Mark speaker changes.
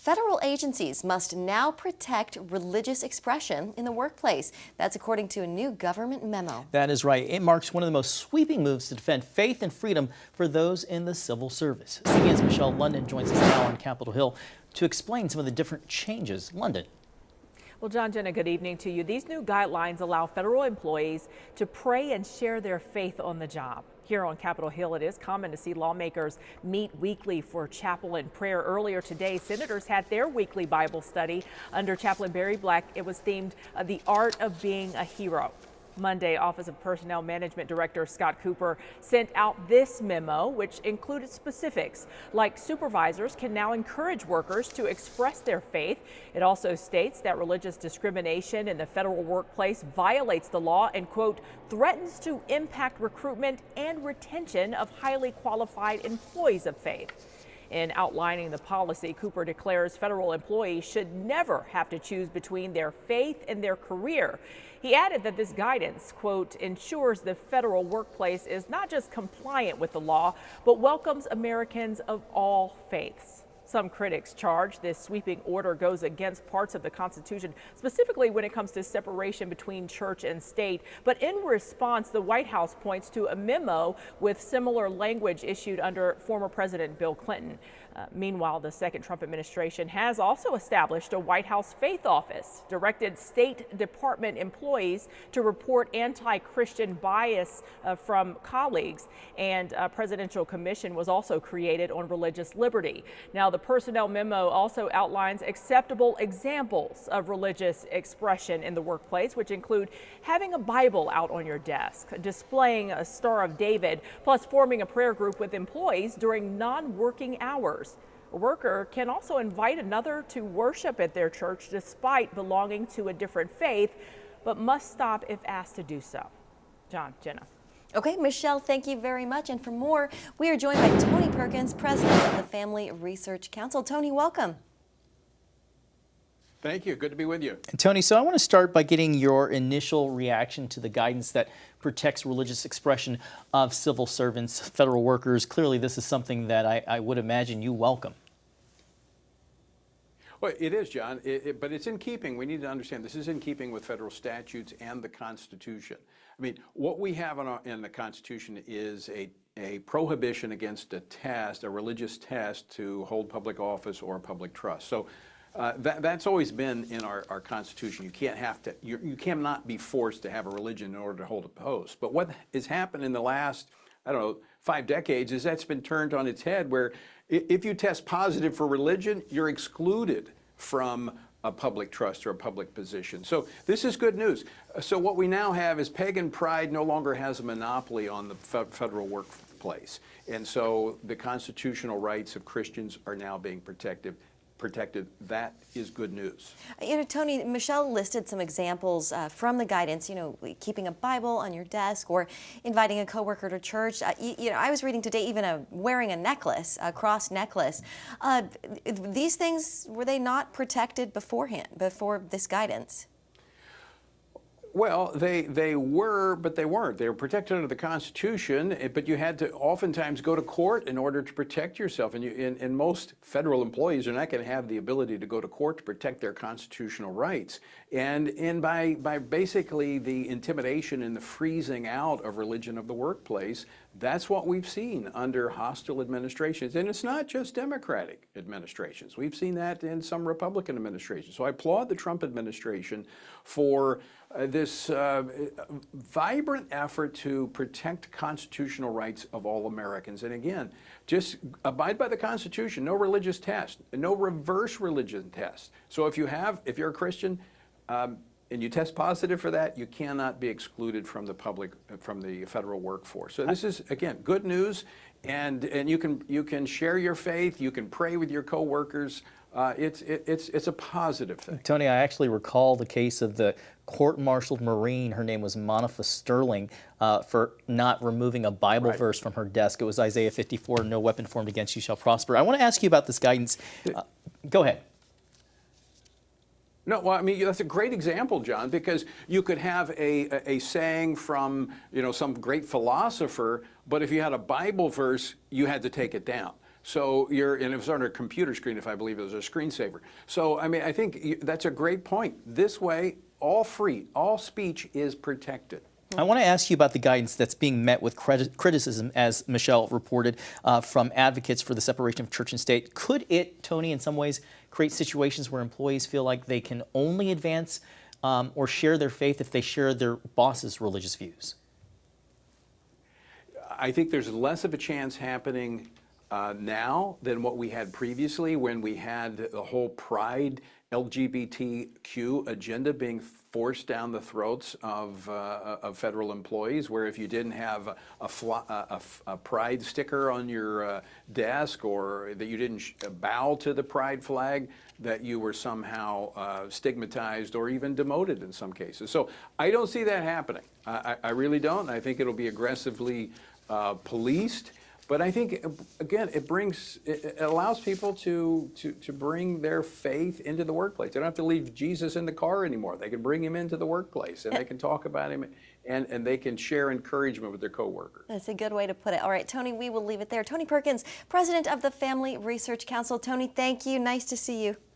Speaker 1: federal agencies must now protect religious expression in the workplace. That's according to a new government memo.
Speaker 2: That is right. It marks one of the most sweeping moves to defend faith and freedom for those in the civil service. CBN's Michelle London joins us now on Capitol Hill to explain some of the different changes. London.
Speaker 3: Well, John, Jenna, good evening to you. These new guidelines allow federal employees to pray and share their faith on the job. Here on Capitol Hill, it is common to see lawmakers meet weekly for chapel and prayer. Earlier today, senators had their weekly Bible study under Chaplain Barry Black. It was themed The Art of Being a Hero. Monday, Office of Personnel Management Director Scott Cooper sent out this memo, which included specifics like supervisors can now encourage workers to express their faith. It also states that religious discrimination in the federal workplace violates the law and, quote, threatens to impact recruitment and retention of highly qualified employees of faith. In outlining the policy, Cooper declares federal employees should never have to choose between their faith and their career. He added that this guidance, quote, ensures the federal workplace is not just compliant with the law, but welcomes Americans of all faiths. Some critics charge this sweeping order goes against parts of the Constitution, specifically when it comes to separation between church and state. But in response, the White House points to a memo with similar language issued under former President Bill Clinton. Meanwhile, the second Trump administration has also established a White House faith office, directed State Department employees to report anti-Christian bias from colleagues, and a presidential commission was also created on religious liberty. Now, the personnel memo also outlines acceptable examples of religious expression in the workplace, which include having a Bible out on your desk, displaying a Star of David, plus forming a prayer group with employees during non-working hours. A worker can also invite another to worship at their church despite belonging to a different faith, but must stop if asked to do so. John, Jenna.
Speaker 1: Okay, Michelle, thank you very much. And for more, we are joined by Tony Perkins, president of the Family Research Council. Tony, welcome.
Speaker 4: Thank you. Good to be with you.
Speaker 2: And Tony, so I want to start by getting your initial reaction to the guidance that protects religious expression of civil servants, federal workers. Clearly, this is something that I would imagine you welcome.
Speaker 4: Well, it is, John, but it's in keeping. We need to understand this is in keeping with federal statutes and the Constitution. I mean, what we have in the Constitution is a prohibition against a religious test to hold public office or public trust. So that's always been in our Constitution. You cannot be forced to have a religion in order to hold a post. But what has happened in the last, 5 decades is that's been turned on its head, where if you test positive for religion, you're excluded from a public trust or a public position. So this is good news. So what we now have is pagan pride no longer has a monopoly on the federal workplace. And so the constitutional rights of Christians are now being protected. That is good news.
Speaker 1: Tony, Michelle listed some examples from the guidance, keeping a Bible on your desk or inviting a coworker to church. I was reading today even wearing a necklace, a cross necklace. These things, were they not protected beforehand, before this guidance?
Speaker 4: Well, they were, but they weren't. They were protected under the Constitution, but you had to oftentimes go to court in order to protect yourself. And most federal employees are not going to have the ability to go to court to protect their constitutional rights. And by basically the intimidation and the freezing out of religion of the workplace, that's what we've seen under hostile administrations. And it's not just Democratic administrations. We've seen that in some Republican administrations. So I applaud the Trump administration for this vibrant effort to protect constitutional rights of all Americans. And again, just abide by the Constitution. No religious test, no reverse religion test. So if you're a Christian, and you test positive for that, you cannot be excluded from the federal workforce. So this is, again, good news, and you can share your faith, you can pray with your coworkers. It's a positive thing.
Speaker 2: Tony, I actually recall the case of the court-martialed Marine. Her name was Monica Sterling, for not removing a Bible verse from her desk. It was Isaiah 54, no weapon formed against you shall prosper. I want to ask you about this guidance. Go ahead.
Speaker 4: No, well, I mean, that's a great example, John, because you could have a saying from, some great philosopher, but if you had a Bible verse, you had to take it down. So and it was on a computer screen, if I believe it was a screensaver. So, I mean, I think that's a great point. This way, all speech is protected.
Speaker 2: I want to ask you about the guidance that's being met with criticism, as Michelle reported, from advocates for the separation of church and state. Could it, Tony, in some ways create situations where employees feel like they can only advance or share their faith if they share their boss's religious views?
Speaker 4: I think there's less of a chance happening now than what we had previously, when we had the whole pride LGBTQ agenda being forced down the throats of federal employees, where if you didn't have a pride sticker on your desk, or that you didn't bow to the pride flag, that you were somehow stigmatized or even demoted in some cases. So I don't see that happening. I really don't. I think it'll be aggressively policed. But I think, again, it allows people to bring their faith into the workplace. They don't have to leave Jesus in the car anymore. They can bring him into the workplace, and they can talk about him, and they can share encouragement with their coworkers.
Speaker 1: That's a good way to put it. All right, Tony, we will leave it there. Tony Perkins, president of the Family Research Council. Tony, thank you. Nice to see you.